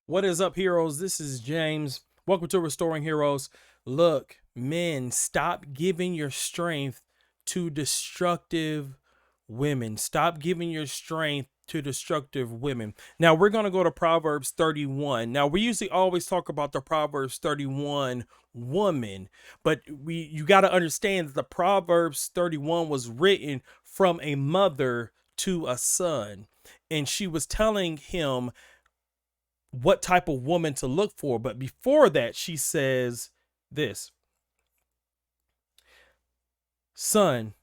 What is up, heroes? This is James. Welcome to Restoring Heroes. Look, men, stop giving your strength to destructive women. Stop giving your strength to destructive women. Now, we're going to go to Proverbs 31. Now, we usually always talk about the Proverbs 31 woman, but you got to understand that the Proverbs 31 was written from a mother to a son, and she was telling him what type of woman to look for. But before that, she says this: Son,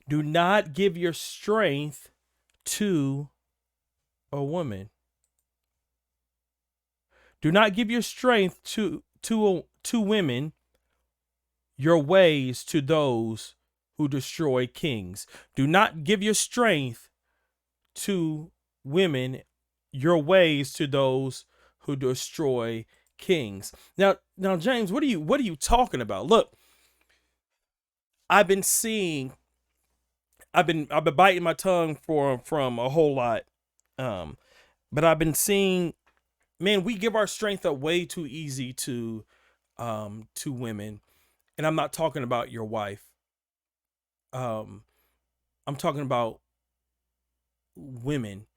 do not give your strength to a woman. Do not give your strength to women, your ways to those who destroy kings. Do not give your strength to women, your ways to those who destroy kings. Now, James, what are you talking about? Look, I've been seeing, I've been biting my tongue from a whole lot, um, but I've been seeing, man, we give our strength up way too easy to women, and I'm not talking about your wife. Um, I'm talking about women,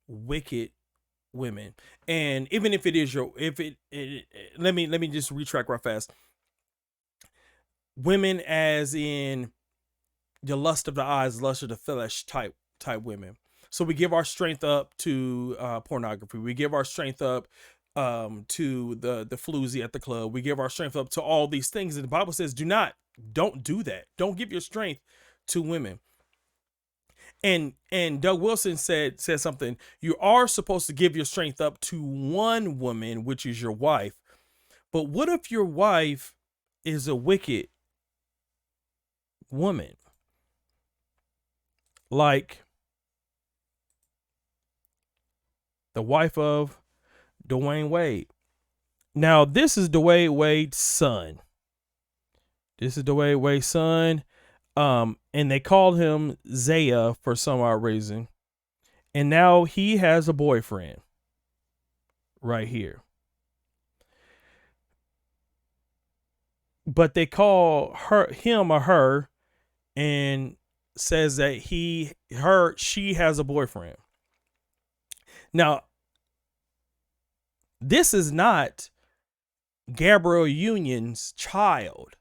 wicked women. And even if it is your if let me just retract right fast. Women as in the lust of the eyes, lust of the flesh type women. So we give our strength up to pornography. We give our strength up to the floozy at the club. We give our strength up to all these things. And the Bible says, don't do that. Don't give your strength to women. And Doug Wilson said something. You are supposed to give your strength up to one woman, which is your wife. But what if your wife is a wicked woman? Like the wife of Dwayne Wade. Now, this is Dwayne Wade's son. This is Dwayne Wade's son. And they called him Zaya for some odd reason. And now he has a boyfriend right here. But they call him or her and says that she has a boyfriend. Now, this is not Gabrielle Union's child,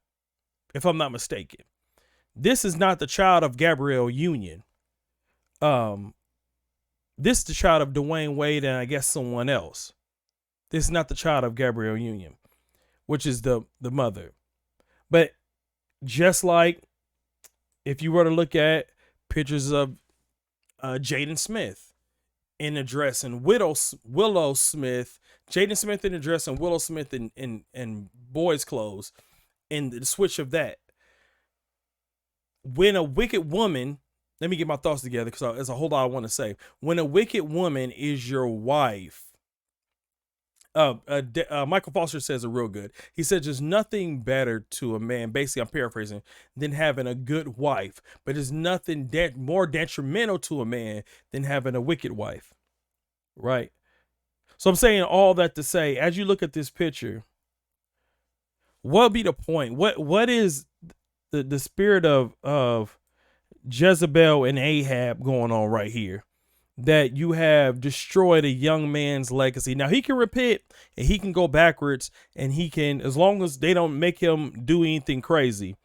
if I'm not mistaken. This is not the child of Gabrielle Union. This is the child of Dwayne Wade and I guess someone else. This is not the child of Gabrielle Union, which is the mother. But just like if you were to look at pictures of Jaden Smith in a dress and Willow Smith, Jaden Smith in a dress and Willow Smith in boys' clothes, and the switch of that. When a wicked woman, let me get my thoughts together because there's a whole lot I want to say. When a wicked woman is your wife, Michael Foster says it real good. He said, there's nothing better to a man, basically, I'm paraphrasing, than having a good wife. But there's nothing more detrimental to a man than having a wicked wife. Right? So I'm saying all that to say, as you look at this picture, what would be the point? What is the spirit of Jezebel and Ahab going on right here? That you have destroyed a young man's legacy. Now he can repent and he can go backwards, and he can, as long as they don't make him do anything crazy,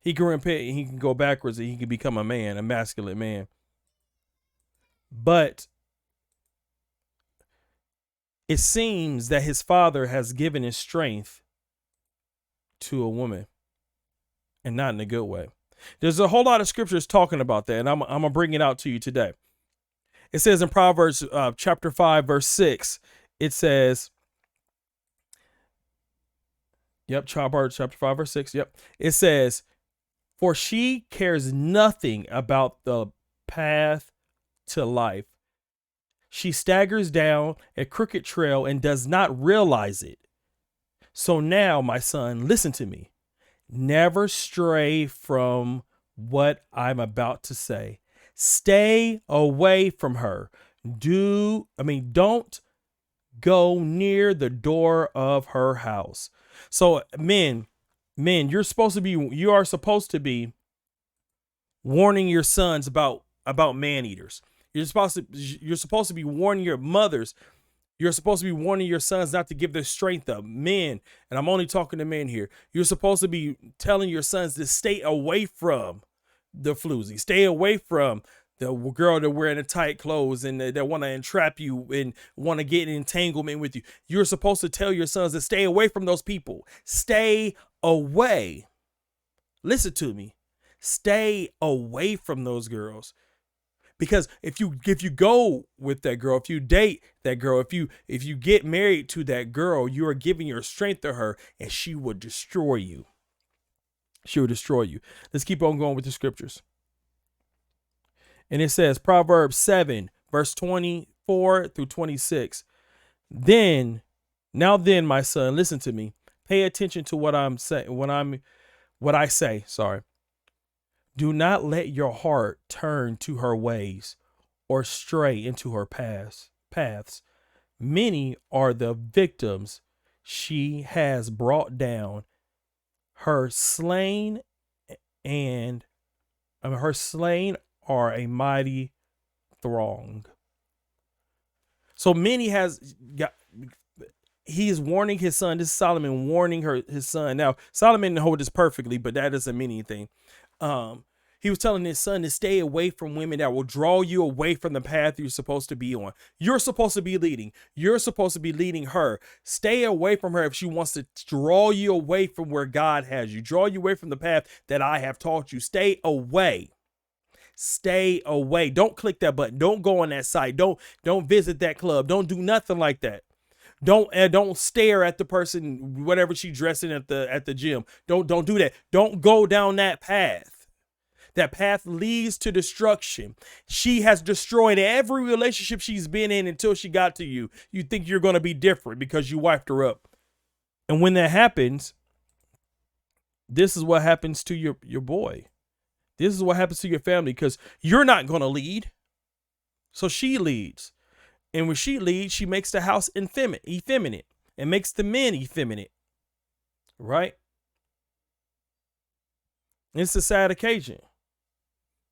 he can repent and he can go backwards and he can become a man, a masculine man. But it seems that his father has given his strength to a woman, and not in a good way. There's a whole lot of scriptures talking about that, and I'm going to bring it out to you today. It says in Proverbs chapter 5, verse 6, it says, Proverbs chapter 5, verse 6, it says, for she cares nothing about the path to life. She staggers down a crooked trail and does not realize it. So now, my son, listen to me. Never stray from what I'm about to say. Stay away from her. Don't go near the door of her house. So men, you are supposed to be warning your sons about man eaters. You're supposed to be warning your mothers. You're supposed to be warning your sons not to give their strength up. Men, and I'm only talking to men here. You're supposed to be telling your sons to stay away from the floozy. Stay away from the girl that wearing the tight clothes and that want to entrap you and want to get in entanglement with you. You're supposed to tell your sons to stay away from those people. Stay away. Listen to me. Stay away from those girls. Because if you go with that girl, if you date that girl, if you get married to that girl, you are giving your strength to her, and she will destroy you. She will destroy you. Let's keep on going with the scriptures. And it says Proverbs 7, verse 24 through 26. Now then, my son, listen to me. Pay attention to what I'm saying. What I say. Sorry. Do not let your heart turn to her ways or stray into her paths. Many are the victims she has brought down. Her slain are a mighty throng. So many has got. He is warning his son. This is Solomon warning his son. Now Solomon didn't hold this perfectly, but that doesn't mean anything. He was telling his son to stay away from women that will draw you away from the path you're supposed to be on. You're supposed to be leading. You're supposed to be leading her. Stay away from her if she wants to draw you away from where God has you. Draw you away from the path that I have taught you. Stay away. Stay away. Don't click that button. Don't go on that site. Don't visit that club. Don't do nothing like that. Don't stare at the person, whatever she dressing at the gym. Don't do that. Don't go down that path. That path leads to destruction. She has destroyed every relationship she's been in until she got to you. You think you're going to be different because you wiped her up. And when that happens, this is what happens to your boy. This is what happens to your family because you're not going to lead. So she leads. And when she leads, she makes the house effeminate and makes the men effeminate. Right? It's a sad occasion.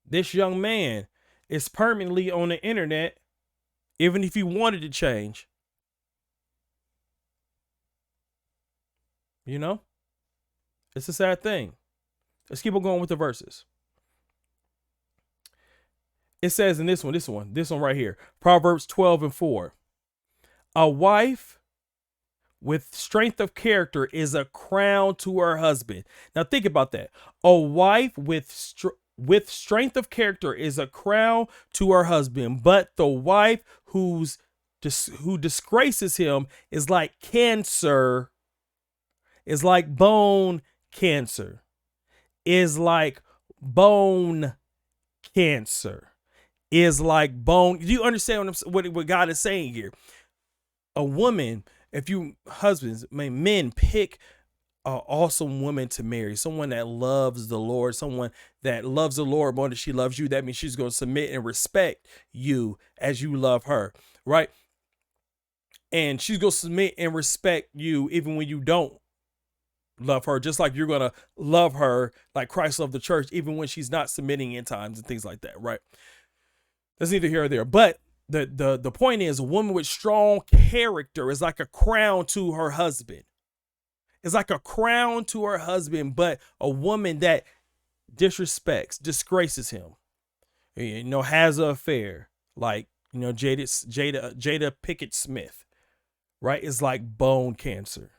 This young man is permanently on the internet, even if he wanted to change. You know? It's a sad thing. Let's keep on going with the verses. It says in this one right here, Proverbs 12 and 4. A wife with strength of character is a crown to her husband. Now think about that. A wife with strength of character is a crown to her husband, but the wife who disgraces him is like cancer, is like bone cancer, is like bone cancer, is like bone. Do you understand what God is saying here? A woman, if you husbands, men pick an awesome woman to marry, someone that loves the Lord, someone that loves the Lord more than she loves you. That means she's going to submit and respect you as you love her, right? And she's going to submit and respect you even when you don't love her, just like you're going to love her like Christ loved the church, even when she's not submitting in times and things like that, right? That's neither here or there. But the point is, a woman with strong character is like a crown to her husband. It's like a crown to her husband, but a woman that disgraces him, has an affair, like, Jada Pickett Smith, right? It's like bone cancer.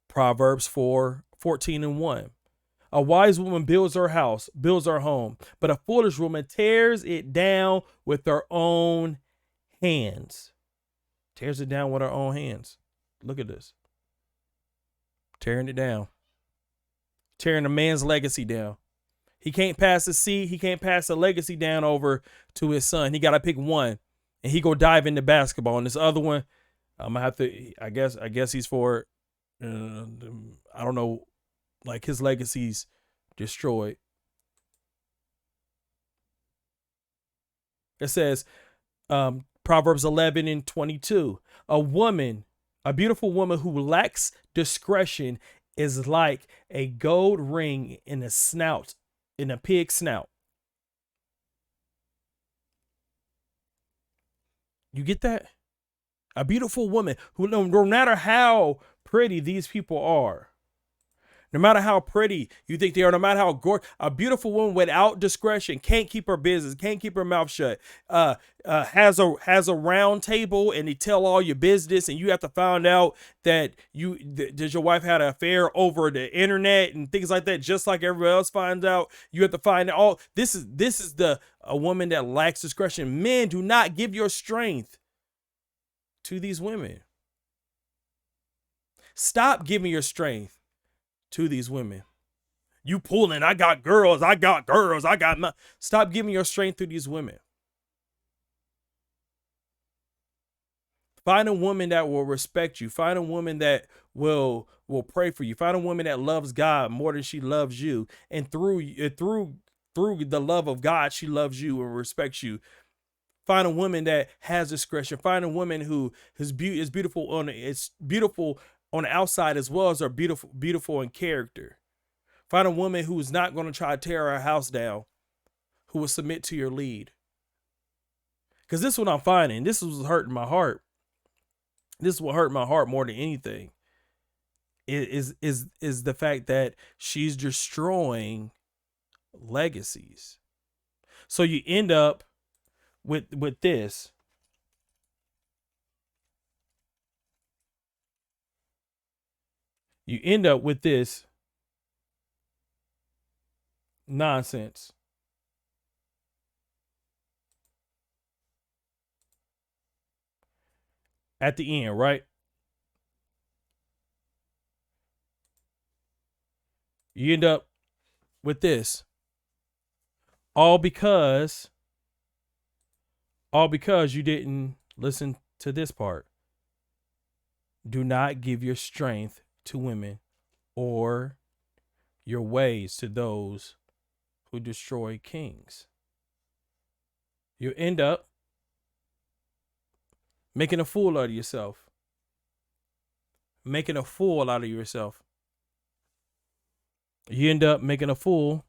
Proverbs 4:14 and 1. A wise woman builds her house, builds her home, but a foolish woman tears it down with her own hands. Tears it down with her own hands. Look at this. Tearing it down. Tearing a man's legacy down. He can't pass the seed. He can't pass the legacy down over to his son. He got to pick one, and he go dive into basketball. And this other one, I'm gonna have to. I guess he's for. I don't know. Like, his legacy's destroyed. It says, Proverbs 11:22. A beautiful woman who lacks discretion is like a gold ring in a snout, in a pig's snout. You get that? A beautiful woman who, no matter how pretty these people are, no matter how pretty you think they are, no matter how gorgeous, a beautiful woman without discretion can't keep her business, can't keep her mouth shut. Has a round table and they tell all your business, and you have to find out that does your wife had an affair over the internet and things like that. Just like everybody else finds out, you have to find out. All this is a woman that lacks discretion. Men, do not give your strength to these women. Stop giving your strength to these women. You pulling, I got girls, I got my. Stop giving your strength to these women. Find a woman that will respect you. Find a woman that will pray for you. Find a woman that loves God more than she loves you. And through the love of God, she loves you and respects you. Find a woman that has discretion. Find a woman who is beautiful on the outside as well as are beautiful in character. Find a woman who is not going to try to tear her house down, who will submit to your lead. Because this is what I'm finding. This is what's hurting my heart. This is what hurt my heart more than anything. Is the fact that she's destroying legacies. So you end up with this. You end up with this nonsense. At the end, right? You end up with this. All because you didn't listen to this part. Do not give your strength to women or your ways to those who destroy kings. You end up making a fool out of yourself. Making a fool out of yourself. You end up making a fool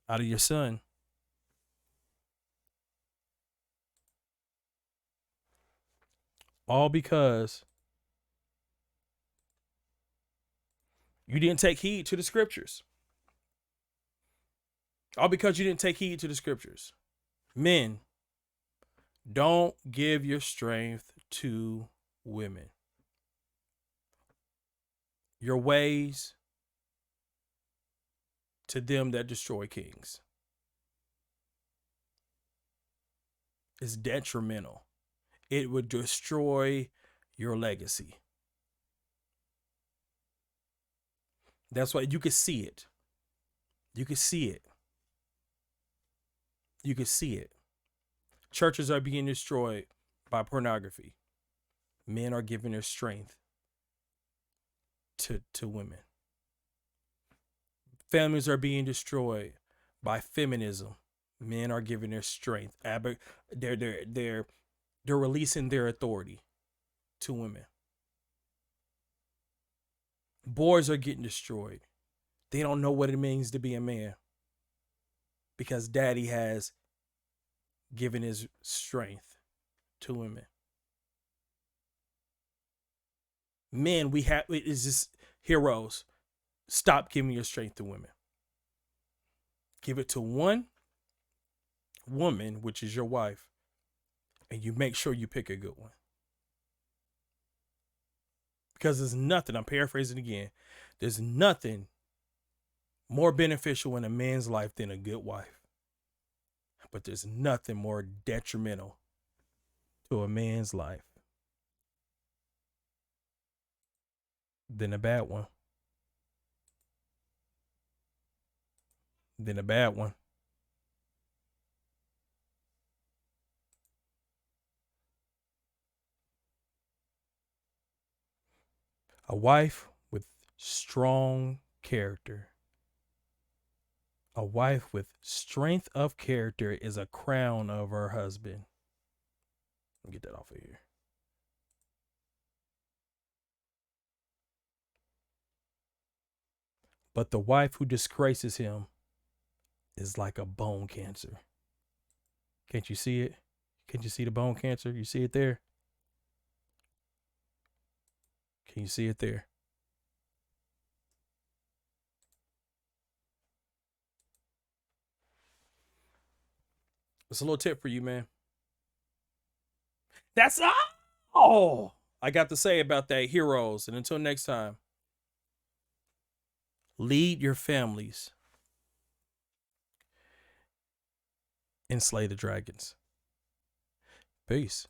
out of your son. All because you didn't take heed to the scriptures. All because you didn't take heed to the scriptures. Men, don't give your strength to women. Your ways to them that destroy kings. It's detrimental. It would destroy your legacy. That's why you can see it. You can see it. You can see it. Churches are being destroyed by pornography. Men are giving their strength to women. Families are being destroyed by feminism. Men are giving their strength. They're releasing their authority to women. Boys are getting destroyed. They don't know what it means to be a man because daddy has given his strength to women. Men, it's just heroes. Stop giving your strength to women. Give it to one woman, which is your wife, and you make sure you pick a good one. Because there's nothing, I'm paraphrasing again, there's nothing more beneficial in a man's life than a good wife. But there's nothing more detrimental to a man's life than a bad one. Than a bad one. A wife with strong character. A wife with strength of character is a crown of her husband. Let me get that off of here. But the wife who disgraces him is like a bone cancer. Can't you see it? Can't you see the bone cancer? You see it there? Can you see it there? It's a little tip for you, man. That's all I got to say about that, heroes. And until next time, lead your families and slay the dragons. Peace.